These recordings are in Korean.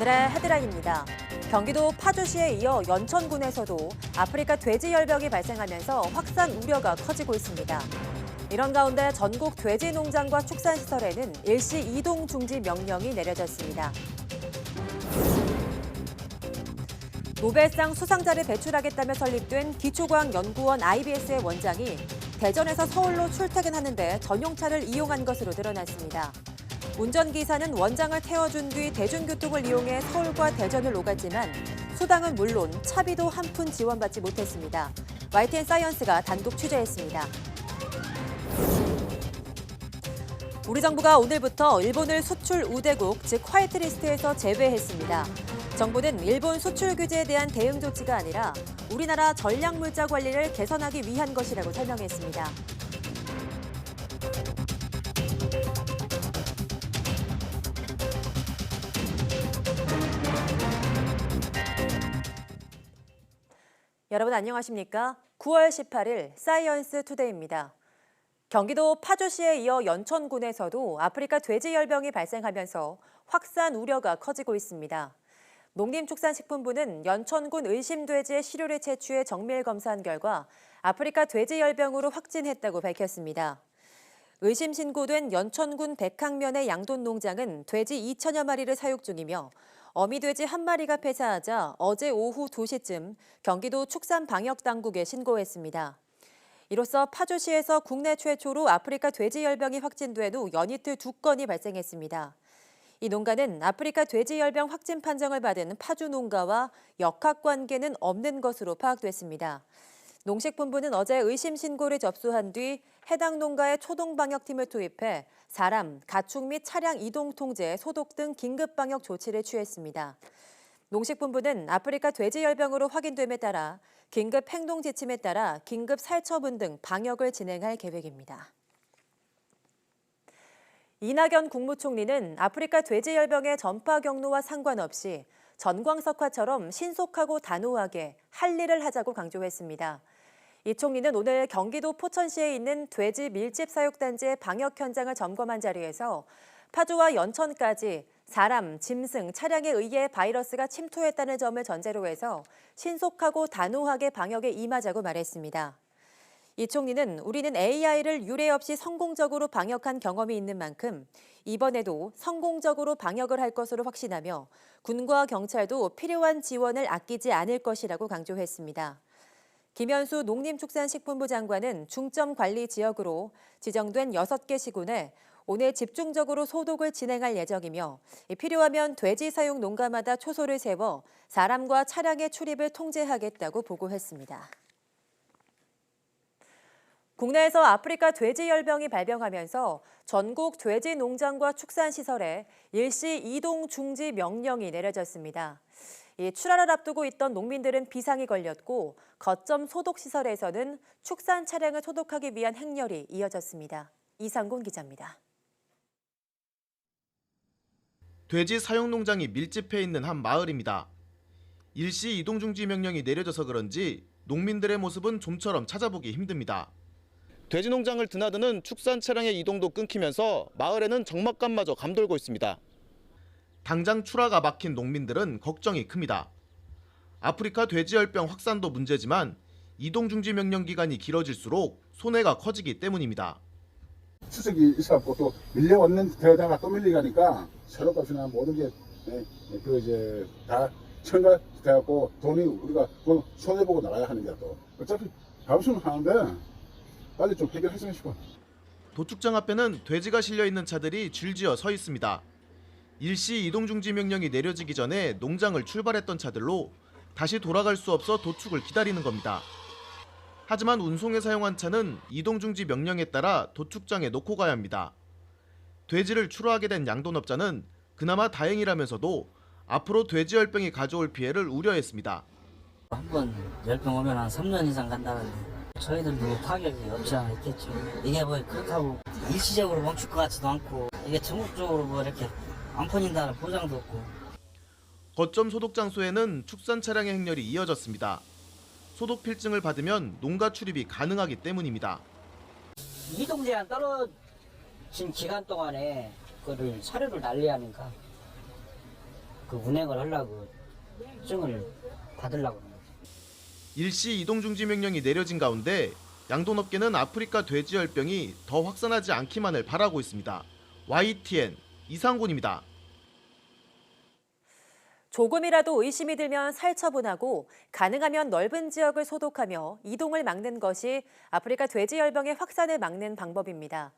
오늘의 헤드라인입니다. 경기도 파주시에 이어 연천군에서도 아프리카 돼지열병이 발생하면서 확산 우려가 커지고 있습니다. 이런 가운데 전국 돼지 농장과 축산시설에는 일시 이동 중지 명령이 내려졌습니다. 노벨상 수상자를 배출하겠다며 설립된 기초과학연구원 IBS의 원장이 대전에서 서울로 출퇴근하는데 전용차를 이용한 것으로 드러났습니다. 운전기사는 원장을 태워준 뒤 대중교통을 이용해 서울과 대전을 오갔지만 수당은 물론 차비도 한 푼 지원받지 못했습니다. YTN 사이언스가 단독 취재했습니다. 우리 정부가 오늘부터 일본을 수출 우대국, 즉 화이트리스트에서 제외했습니다. 정부는 일본 수출 규제에 대한 대응 조치가 아니라 우리나라 전략물자 관리를 개선하기 위한 것이라고 설명했습니다. 여러분 안녕하십니까? 9월 18일 사이언스 투데이입니다. 경기도 파주시에 이어 연천군에서도 아프리카 돼지열병이 발생하면서 확산 우려가 커지고 있습니다. 농림축산식품부는 연천군 의심돼지의 시료를 채취해 정밀 검사한 결과 아프리카 돼지열병으로 확진했다고 밝혔습니다. 의심 신고된 연천군 백항면의 양돈 농장은 돼지 2천여 마리를 사육 중이며 어미돼지 한 마리가 폐사하자 어제 오후 2시쯤 경기도 축산방역당국에 신고했습니다. 이로써 파주시에서 국내 최초로 아프리카 돼지열병이 확진돼 후 연이틀 2건이 발생했습니다. 이 농가는 아프리카 돼지열병 확진 판정을 받은 파주 농가와 역학관계는 없는 것으로 파악됐습니다. 농식품부는 어제 의심 신고를 접수한 뒤 해당 농가의 초동방역팀을 투입해 사람, 가축 및 차량 이동 통제, 소독 등 긴급방역 조치를 취했습니다. 농식품부는 아프리카 돼지열병으로 확인됨에 따라 긴급 행동 지침에 따라 긴급 살처분 등 방역을 진행할 계획입니다. 이낙연 국무총리는 아프리카 돼지열병의 전파 경로와 상관없이 전광석화처럼 신속하고 단호하게 할 일을 하자고 강조했습니다. 이 총리는 오늘 경기도 포천시에 있는 돼지 밀집 사육단지의 방역 현장을 점검한 자리에서 파주와 연천까지 사람, 짐승, 차량에 의해 바이러스가 침투했다는 점을 전제로 해서 신속하고 단호하게 방역에 임하자고 말했습니다. 이 총리는 우리는 AI를 유례 없이 성공적으로 방역한 경험이 있는 만큼 이번에도 성공적으로 방역을 할 것으로 확신하며 군과 경찰도 필요한 지원을 아끼지 않을 것이라고 강조했습니다. 김현수 농림축산식품부 장관은 중점 관리 지역으로 지정된 6개 시군에 오늘 집중적으로 소독을 진행할 예정이며 필요하면 돼지 사육 농가마다 초소를 세워 사람과 차량의 출입을 통제하겠다고 보고했습니다. 국내에서 아프리카 돼지열병이 발병하면서 전국 돼지 농장과 축산시설에 일시 이동 중지 명령이 내려졌습니다. 이 출하를 앞두고 있던 농민들은 비상이 걸렸고 거점 소독시설에서는 축산 차량을 소독하기 위한 행렬이 이어졌습니다. 이상곤 기자입니다. 돼지 사육 농장이 밀집해 있는 한 마을입니다. 일시 이동 중지 명령이 내려져서 그런지 농민들의 모습은 좀처럼 찾아보기 힘듭니다. 돼지 농장을 드나드는 축산 차량의 이동도 끊기면서 마을에는 적막감마저 감돌고 있습니다. 당장 출하가 막힌 농민들은 걱정이 큽니다. 아프리카 돼지열병 확산도 문제지만 이동 중지 명령 기간이 길어질수록 손해가 커지기 때문입니다. 추석이 있어갖고 또 밀려왔는 데다가 또 밀려가니까 새로값이나 모든 게 다 첨가돼갖고 돈이 우리가 손해보고 나가야 하는 게 또 어차피 감수는 하는데 빨리 좀 해결했으면 싶어. 도축장 앞에는 돼지가 실려 있는 차들이 줄지어 서 있습니다. 일시 이동 중지 명령이 내려지기 전에 농장을 출발했던 차들로 다시 돌아갈 수 없어 도축을 기다리는 겁니다. 하지만 운송에 사용한 차는 이동 중지 명령에 따라 도축장에 놓고 가야 합니다. 돼지를 출하하게 된 양돈업자는 그나마 다행이라면서도 앞으로 돼지열병이 가져올 피해를 우려했습니다. 한번 열병 오면 한 3년 이상 간다는데 저희들도 타격이 없지 않아 있겠죠. 이게 뭐 그렇다고 일시적으로 멈출 것 같지도 않고 이게 전국적으로 뭐 이렇게 안 퍼진다는 보장도 없고. 거점 소독 장소에는 축산 차량의 행렬이 이어졌습니다. 소독 필증을 받으면 농가 출입이 가능하기 때문입니다. 이동 제한 떨어진 기간 동안에 그거를 사료를 날려야 하니까 그 운행을 하려고 증을 받으려고. 일시 이동 중지 명령이 내려진 가운데 양돈업계는 아프리카 돼지열병이 더 확산하지 않기만을 바라고 있습니다. YTN 이상곤입니다. 조금이라도 의심이 들면 살처분하고 가능하면 넓은 지역을 소독하며 이동을 막는 것이 아프리카 돼지열병의 확산을 막는 방법입니다.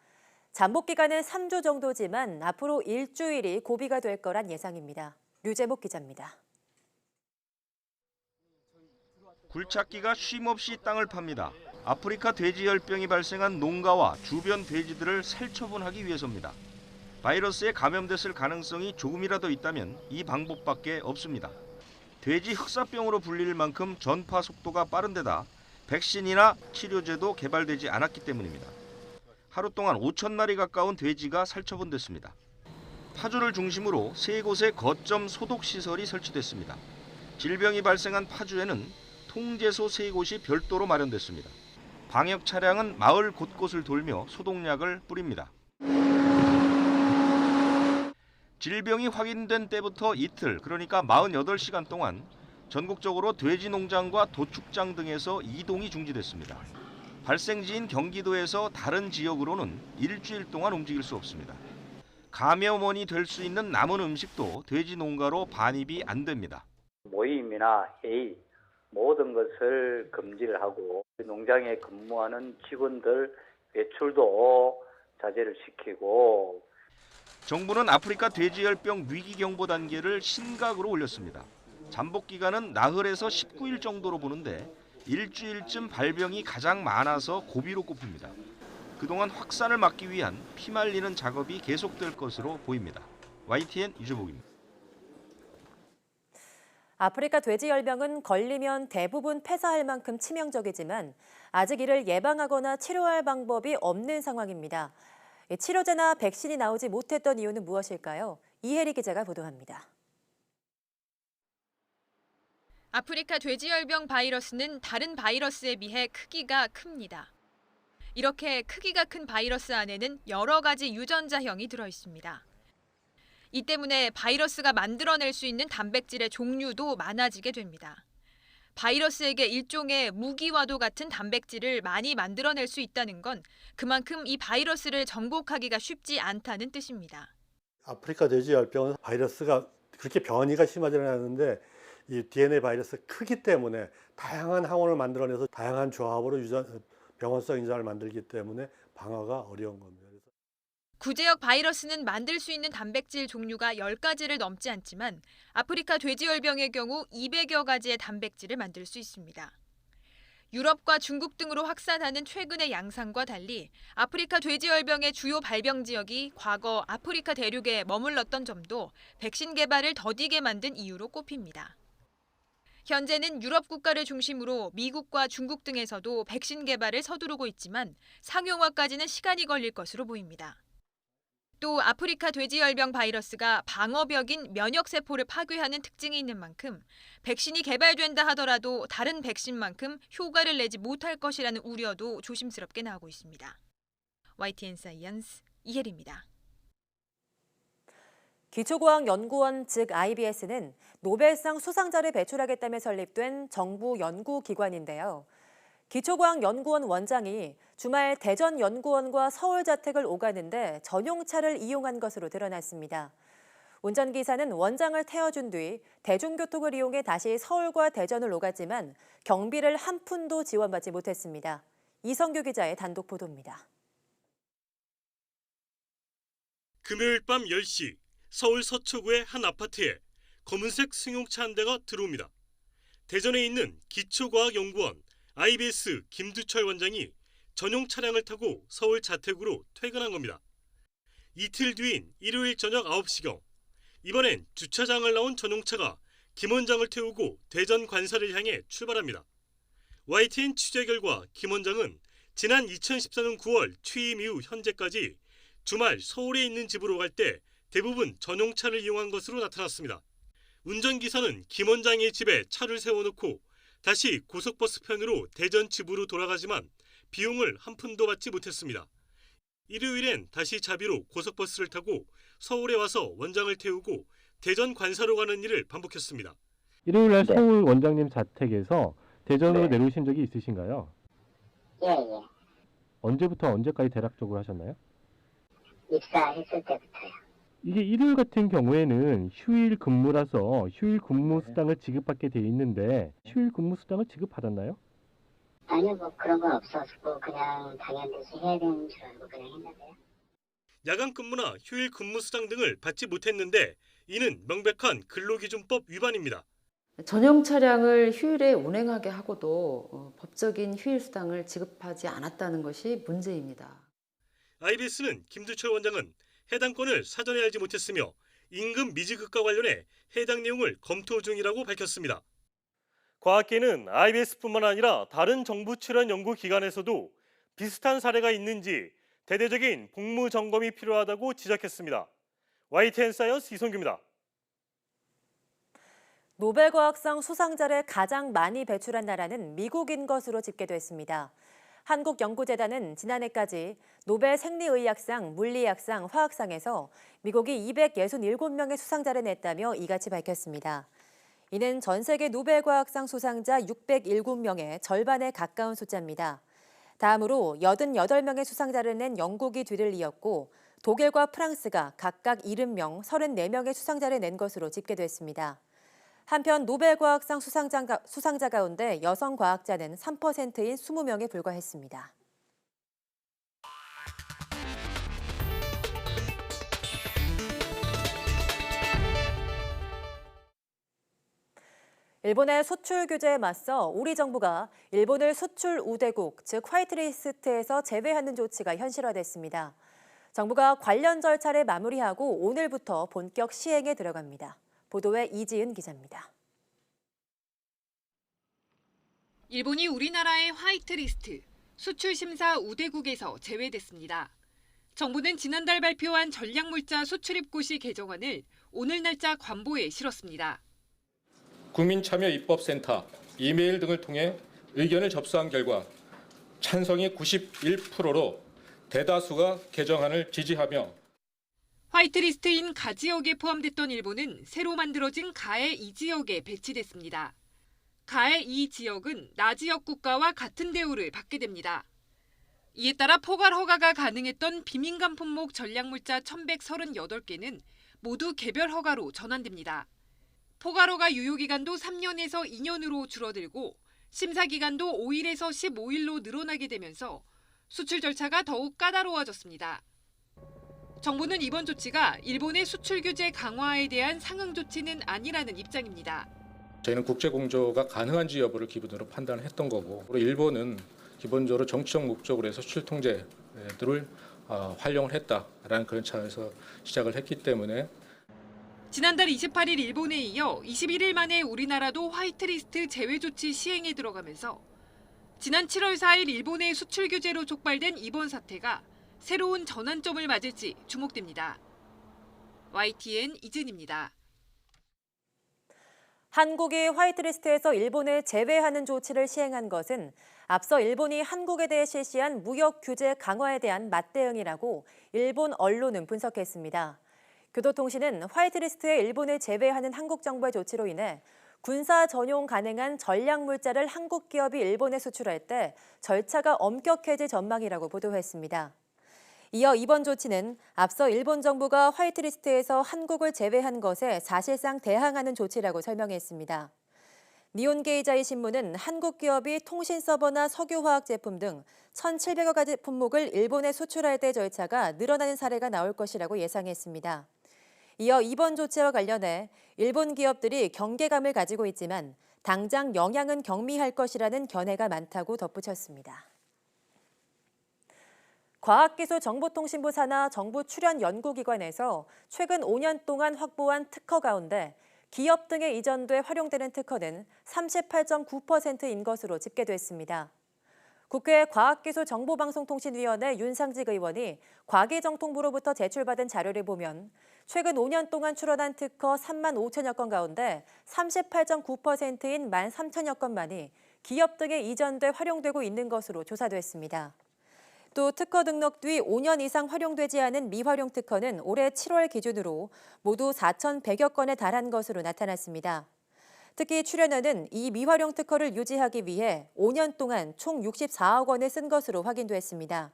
잠복 기간은 3주 정도지만 앞으로 일주일이 고비가 될 거란 예상입니다. 류재목 기자입니다. 굴착기가 쉼없이 땅을 팝니다. 아프리카 돼지열병이 발생한 농가와 주변 돼지들을 살처분하기 위해서입니다. 바이러스에 감염됐을 가능성이 조금이라도 있다면 이 방법밖에 없습니다. 돼지 흑사병으로 불릴 만큼 전파 속도가 빠른 데다 백신이나 치료제도 개발되지 않았기 때문입니다. 하루 동안 5,000마리 가까운 돼지가 살처분됐습니다. 파주를 중심으로 3곳의 거점 소독시설이 설치됐습니다. 질병이 발생한 파주에는 통제소 3곳이 별도로 마련됐습니다. 방역 차량은 마을 곳곳을 돌며 소독약을 뿌립니다. 질병이 확인된 때부터 이틀, 그러니까 48시간 동안 전국적으로 돼지 농장과 도축장 등에서 이동이 중지됐습니다. 발생지인 경기도에서 다른 지역으로는 일주일 동안 움직일 수 없습니다. 감염원이 될 수 있는 남은 음식도 돼지 농가로 반입이 안 됩니다. 모임이나 회의 모든 것을 금지를 하고 농장에 근무하는 직원들 외출도 자제를 시키고 정부는 아프리카 돼지열병 위기경보 단계를 심각으로 올렸습니다. 잠복 기간은 나흘에서 19일 정도로 보는데 일주일쯤 발병이 가장 많아서 고비로 꼽힙니다. 그동안 확산을 막기 위한 피말리는 작업이 계속될 것으로 보입니다. YTN 유재복입니다. 아프리카 돼지열병은 걸리면 대부분 폐사할 만큼 치명적이지만 아직 이를 예방하거나 치료할 방법이 없는 상황입니다. 치료제나 백신이 나오지 못했던 이유는 무엇일까요? 이혜리 기자가 보도합니다. 아프리카 돼지열병 바이러스는 다른 바이러스에 비해 크기가 큽니다. 이렇게 크기가 큰 바이러스 안에는 여러 가지 유전자형이 들어 있습니다. 이 때문에 바이러스가 만들어낼 수 있는 단백질의 종류도 많아지게 됩니다. 바이러스에게 일종의 무기와도 같은 단백질을 많이 만들어낼 수 있다는 건 그만큼 이 바이러스를 정복하기가 쉽지 않다는 뜻입니다. 아프리카 돼지열병은 바이러스가 그렇게 변이가 심하지는 않은데 이 DNA 바이러스 크기 때문에 다양한 항원을 만들어내서 다양한 조합으로 병원성 인자를 만들기 때문에 방어가 어려운 겁니다. 구제역 바이러스는 만들 수 있는 단백질 종류가 10가지를 넘지 않지만 아프리카 돼지열병의 경우 200여 가지의 단백질을 만들 수 있습니다. 유럽과 중국 등으로 확산하는 최근의 양상과 달리 아프리카 돼지열병의 주요 발병 지역이 과거 아프리카 대륙에 머물렀던 점도 백신 개발을 더디게 만든 이유로 꼽힙니다. 현재는 유럽 국가를 중심으로 미국과 중국 등에서도 백신 개발을 서두르고 있지만 상용화까지는 시간이 걸릴 것으로 보입니다. 또 아프리카 돼지열병 바이러스가 방어벽인 면역세포를 파괴하는 특징이 있는 만큼 백신이 개발된다 하더라도 다른 백신만큼 효과를 내지 못할 것이라는 우려도 조심스럽게 나오고 있습니다. YTN 사이언스 이혜리입니다. 기초과학연구원 즉 IBS는 노벨상 수상자를 배출하겠다며 설립된 정부 연구기관인데요. 기초과학연구원 원장이 주말 대전연구원과 서울 자택을 오가는데 전용차를 이용한 것으로 드러났습니다. 운전기사는 원장을 태워준 뒤 대중교통을 이용해 다시 서울과 대전을 오갔지만 경비를 한 푼도 지원받지 못했습니다. 이성규 기자의 단독 보도입니다. 금요일 밤 10시 서울 서초구의 한 아파트에 검은색 승용차 한 대가 들어옵니다. 대전에 있는 기초과학연구원 IBS 김두철 원장이 전용 차량을 타고 서울 자택으로 퇴근한 겁니다. 이틀 뒤인 일요일 저녁 9시경 이번엔 주차장을 나온 전용차가 김 원장을 태우고 대전 관사를 향해 출발합니다. YTN 취재 결과 김 원장은 지난 2014년 9월 취임 이후 현재까지 주말 서울에 있는 집으로 갈 때 대부분 전용차를 이용한 것으로 나타났습니다. 운전기사는 김 원장의 집에 차를 세워놓고 다시 고속버스 편으로 대전 집으로 돌아가지만 비용을 한 푼도 받지 못했습니다. 일요일엔 다시 자비로 고속버스를 타고 서울에 와서 원장을 태우고 대전 관사로 가는 일을 반복했습니다. 일요일 날 서울 원장님 자택에서 대전으로 네. 내려오신 적이 있으신가요? 예, 예. 언제부터 언제까지 대략적으로 하셨나요? 입사했을 때부터요. 이게 일요일 같은 경우에는 휴일 근무라서 휴일 근무 수당을 지급받게 돼 있는데 휴일 근무 수당을 지급받았나요? 아니요, 뭐 그런 건 없었고 그냥 당연히 해야 되는 줄 알고 그냥 했는데요. 야간 근무나 휴일 근무 수당 등을 받지 못했는데 이는 명백한 근로기준법 위반입니다. 전용 차량을 휴일에 운행하게 하고도 법적인 휴일 수당을 지급하지 않았다는 것이 문제입니다. IBS는 김두철 원장은 해당 건을 사전에 알지 못했으며 임금 미지급과 관련해 해당 내용을 검토 중이라고 밝혔습니다. 과학계는 IBS뿐만 아니라 다른 정부 출연 연구기관에서도 비슷한 사례가 있는지 대대적인 복무 점검이 필요하다고 지적했습니다. YTN 사이언스 이성규입니다. 노벨과학상 수상자를 가장 많이 배출한 나라는 미국인 것으로 집계됐습니다. 한국연구재단은 지난해까지 노벨 생리의학상, 물리학상, 화학상에서 미국이 267명의 수상자를 냈다며 이같이 밝혔습니다. 이는 전 세계 노벨과학상 수상자 607명의 절반에 가까운 숫자입니다. 다음으로 88명의 수상자를 낸 영국이 뒤를 이었고 독일과 프랑스가 각각 70명, 34명의 수상자를 낸 것으로 집계됐습니다. 한편 노벨과학상 수상자 가운데 여성 과학자는 3%인 20명에 불과했습니다. 일본의 수출 규제에 맞서 우리 정부가 일본을 수출 우대국, 즉 화이트리스트에서 제외하는 조치가 현실화됐습니다. 정부가 관련 절차를 마무리하고 오늘부터 본격 시행에 들어갑니다. 보도에 이지은 기자입니다. 일본이 우리나라의 화이트리스트, 수출심사 우대국에서 제외됐습니다. 정부는 지난달 발표한 전략물자 수출입고시 개정안을 오늘 날짜 관보에 실었습니다. 국민참여입법센터, 이메일 등을 통해 의견을 접수한 결과 찬성이 91%로 대다수가 개정안을 지지하며 화이트리스트인 가 지역에 포함됐던 일본은 새로 만들어진 가해 2지역에 배치됐습니다. 가해 2지역은 나지역 국가와 같은 대우를 받게 됩니다. 이에 따라 포괄 허가가 가능했던 비민간 품목 전략물자 1138개는 모두 개별 허가로 전환됩니다. 포괄 허가 유효기간도 3년에서 2년으로 줄어들고 심사기간도 5일에서 15일로 늘어나게 되면서 수출 절차가 더욱 까다로워졌습니다. 정부는 이번 조치가 일본의 수출 규제 강화에 대한 상응 조치는 아니라는 입장입니다. 저희는 국제 공조가 가능한지 여부를 기본으로 판단했던 거고, 일본은 기본적으로 정치적 목적으로 해서 수출 통제들을 활용을 했다라는 그런 차원에서 시작을 했기 때문에 지난달 28일 일본에 이어 21일 만에 우리나라도 화이트리스트 제외 조치 시행에 들어가면서 지난 7월 4일 일본의 수출 규제로 촉발된 이번 사태가 새로운 전환점을 맞을지 주목됩니다. YTN 이진입니다. 한국이 화이트리스트에서 일본을 제외하는 조치를 시행한 것은 앞서 일본이 한국에 대해 실시한 무역 규제 강화에 대한 맞대응이라고 일본 언론은 분석했습니다. 교도통신은 화이트리스트에 일본을 제외하는 한국 정부의 조치로 인해 군사 전용 가능한 전략물자를 한국 기업이 일본에 수출할 때 절차가 엄격해질 전망이라고 보도했습니다. 이어 이번 조치는 앞서 일본 정부가 화이트리스트에서 한국을 제외한 것에 사실상 대항하는 조치라고 설명했습니다. 니혼게이자이 신문은 한국 기업이 통신 서버나 석유화학 제품 등 1,700여 가지 품목을 일본에 수출할 때 절차가 늘어나는 사례가 나올 것이라고 예상했습니다. 이어 이번 조치와 관련해 일본 기업들이 경계감을 가지고 있지만 당장 영향은 경미할 것이라는 견해가 많다고 덧붙였습니다. 과학기술정보통신부 산하 정부 출연 연구기관에서 최근 5년 동안 확보한 특허 가운데 기업 등에 이전돼 활용되는 특허는 38.9%인 것으로 집계됐습니다. 국회 과학기술정보방송통신위원회 윤상직 의원이 과기정통부로부터 제출받은 자료를 보면 최근 5년 동안 출원한 특허 3만 5천여 건 가운데 38.9%인 1만 3천여 건만이 기업 등에 이전돼 활용되고 있는 것으로 조사됐습니다. 또 특허 등록 뒤 5년 이상 활용되지 않은 미활용 특허는 올해 7월 기준으로 모두 4,100여 건에 달한 것으로 나타났습니다. 특히 출연료는 이 미활용 특허를 유지하기 위해 5년 동안 총 64억 원을 쓴 것으로 확인됐습니다.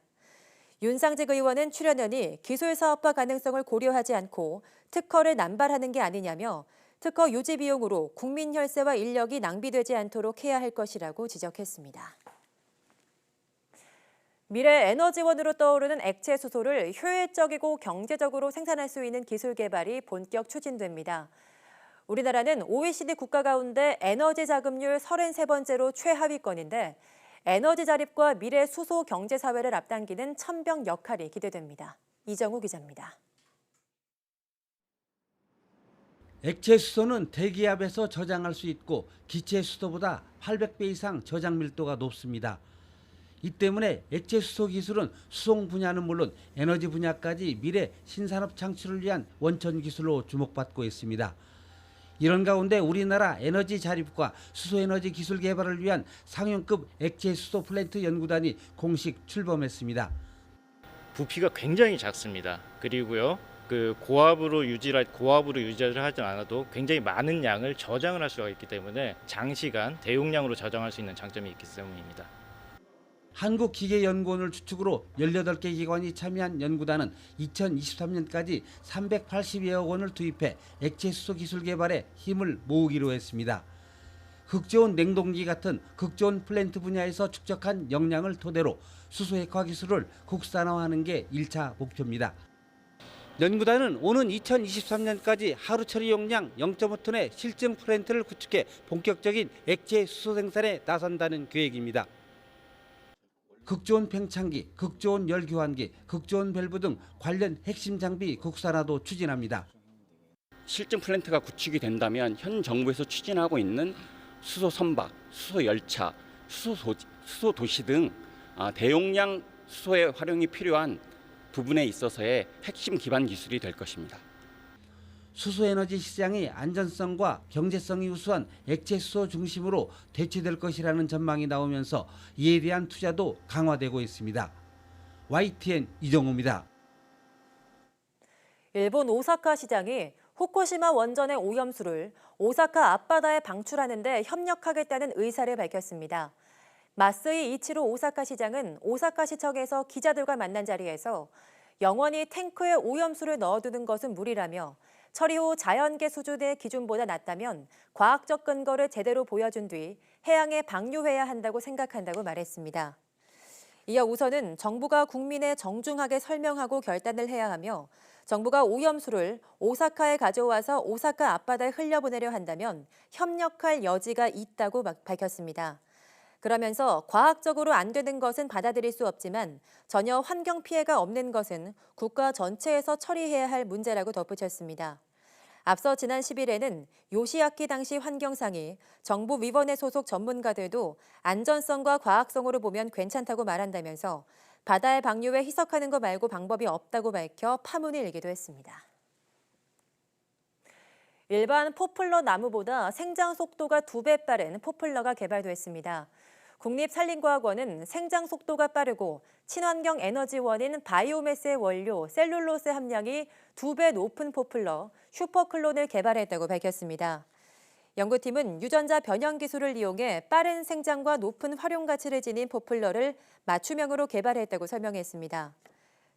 윤상직 의원은 출연연이 기술 사업화 가능성을 고려하지 않고 특허를 남발하는 게 아니냐며 특허 유지 비용으로 국민 혈세와 인력이 낭비되지 않도록 해야 할 것이라고 지적했습니다. 미래 에너지원으로 떠오르는 액체 수소를 효율적이고 경제적으로 생산할 수 있는 기술 개발이 본격 추진됩니다. 우리나라는 OECD 국가 가운데 에너지 자금률 33번째로 최하위권인데 에너지 자립과 미래 수소 경제 사회를 앞당기는 천병 역할이 기대됩니다. 이정우 기자입니다. 액체 수소는 대기압에서 저장할 수 있고 기체 수소보다 800배 이상 저장 밀도가 높습니다. 이 때문에 액체 수소 기술은 수송 분야는 물론 에너지 분야까지 미래 신산업 창출을 위한 원천 기술로 주목받고 있습니다. 이런 가운데 우리나라 에너지 자립과 수소에너지 기술 개발을 위한 상용급 액체 수소 플랜트 연구단이 공식 출범했습니다. 부피가 굉장히 작습니다. 그리고요, 고압으로 유지를 하지 않아도 굉장히 많은 양을 저장을 할 수가 있기 때문에 장시간 대용량으로 저장할 수 있는 장점이 있기 때문입니다. 한국기계연구원을 주축으로 18개 기관이 참여한 연구단은 2023년까지 380여억 원을 투입해 액체 수소 기술 개발에 힘을 모으기로 했습니다. 극저온 냉동기 같은 극저온 플랜트 분야에서 축적한 역량을 토대로 수소 액화 기술을 국산화하는 게 1차 목표입니다. 연구단은 오는 2023년까지 하루 처리 용량 0.5톤의 실증 플랜트를 구축해 본격적인 액체 수소 생산에 나선다는 계획입니다. 극저온 팽창기, 극저온 열 교환기, 극저온 밸브 등 관련 핵심 장비 국산화도 추진합니다. 실증 플랜트가 구축이 된다면 현 정부에서 추진하고 있는 수소 선박, 수소 열차, 수소 도시 등 대용량 수소의 활용이 필요한 부분에 있어서의 핵심 기반 기술이 될 것입니다. 수소에너지 시장이 안전성과 경제성이 우수한 액체 수소 중심으로 대체될 것이라는 전망이 나오면서 이에 대한 투자도 강화되고 있습니다. YTN 이정우입니다. 일본 오사카 시장이 후쿠시마 원전의 오염수를 오사카 앞바다에 방출하는 데 협력하겠다는 의사를 밝혔습니다. 마스이 이치로 오사카 시장은 오사카 시청에서 기자들과 만난 자리에서 영원히 탱크에 오염수를 넣어두는 것은 무리라며 처리 후 자연계 수준의 기준보다 낮다면 과학적 근거를 제대로 보여준 뒤 해양에 방류해야 한다고 생각한다고 말했습니다. 이어 우선은 정부가 국민에 정중하게 설명하고 결단을 해야 하며 정부가 오염수를 오사카에 가져와서 오사카 앞바다에 흘려보내려 한다면 협력할 여지가 있다고 밝혔습니다. 그러면서 과학적으로 안 되는 것은 받아들일 수 없지만 전혀 환경 피해가 없는 것은 국가 전체에서 처리해야 할 문제라고 덧붙였습니다. 앞서 지난 10일에는 요시아키 당시 환경상이 정부 위원회 소속 전문가들도 안전성과 과학성으로 보면 괜찮다고 말한다면서 바다의 방류에 희석하는 것 말고 방법이 없다고 밝혀 파문을 일기도 했습니다. 일반 포플러 나무보다 생장 속도가 2배 빠른 포플러가 개발됐습니다. 국립산림과학원은 생장 속도가 빠르고 친환경 에너지원인 바이오매스의 원료 셀룰로스 함량이 2배 높은 포플러 슈퍼클론을 개발했다고 밝혔습니다. 연구팀은 유전자 변형 기술을 이용해 빠른 생장과 높은 활용 가치를 지닌 포플러를 맞춤형으로 개발했다고 설명했습니다.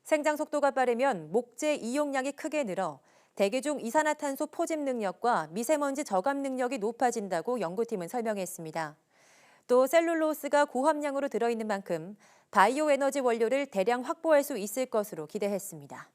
생장 속도가 빠르면 목재 이용량이 크게 늘어 대기 중 이산화탄소 포집 능력과 미세먼지 저감 능력이 높아진다고 연구팀은 설명했습니다. 또 셀룰로스가 고함량으로 들어있는 만큼 바이오 에너지 원료를 대량 확보할 수 있을 것으로 기대했습니다.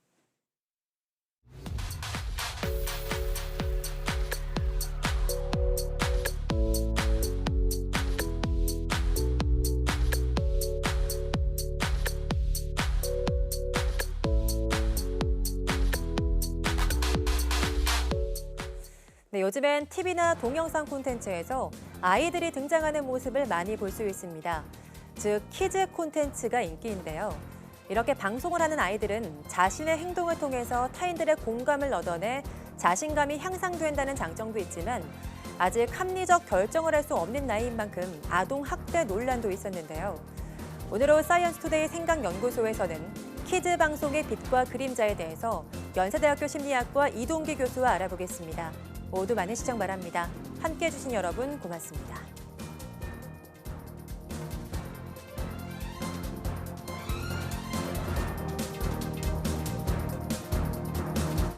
네, 요즘엔 TV나 동영상 콘텐츠에서 아이들이 등장하는 모습을 많이 볼 수 있습니다. 즉, 키즈 콘텐츠가 인기인데요. 이렇게 방송을 하는 아이들은 자신의 행동을 통해서 타인들의 공감을 얻어내 자신감이 향상된다는 장점도 있지만 아직 합리적 결정을 할 수 없는 나이인 만큼 아동 학대 논란도 있었는데요. 오늘로 사이언스 투데이 생각연구소에서는 키즈 방송의 빛과 그림자에 대해서 연세대학교 심리학과 이동기 교수와 알아보겠습니다. 모두 많은 시청 바랍니다. 함께해 주신 여러분 고맙습니다.